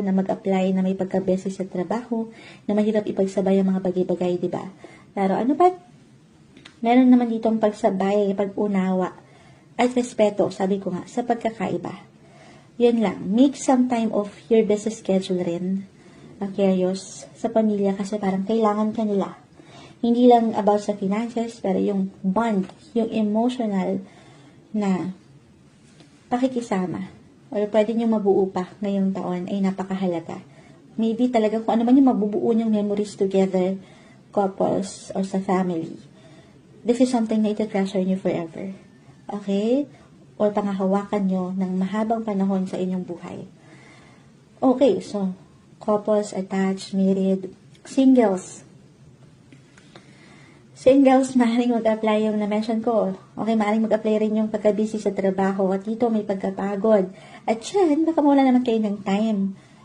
na mag-apply na may pagka-busy sa trabaho, na mahirap ipagsabay ang mga bagay-bagay, di ba? Pero ano ba? Meron naman ditong pagsabay, pag-unawa, at respeto, sabi ko nga, sa pagkakaiba. Yun lang, make some time of your busy schedule rin, Aquarius, sa pamilya kasi parang kailangan ka nila. Hindi lang about sa finances, pero yung bond, yung emotional na pakikisama, or pwede nyo mabuo pa ngayong taon ay napakahalaga. Maybe talaga kung ano man yung mabubuo nyong memories together, couples, or sa family. This is something na iti-treasure nyo forever. Okay? Or pangahawakan nyo ng mahabang panahon sa inyong buhay. Okay, so, couples, attached, married, singles. Singles, maaaring mag-apply yung na-mention ko. Okay, maaaring mag-apply rin yung pagka-busy sa trabaho at dito may pagkapagod. At yan, baka mawala naman kayo ng time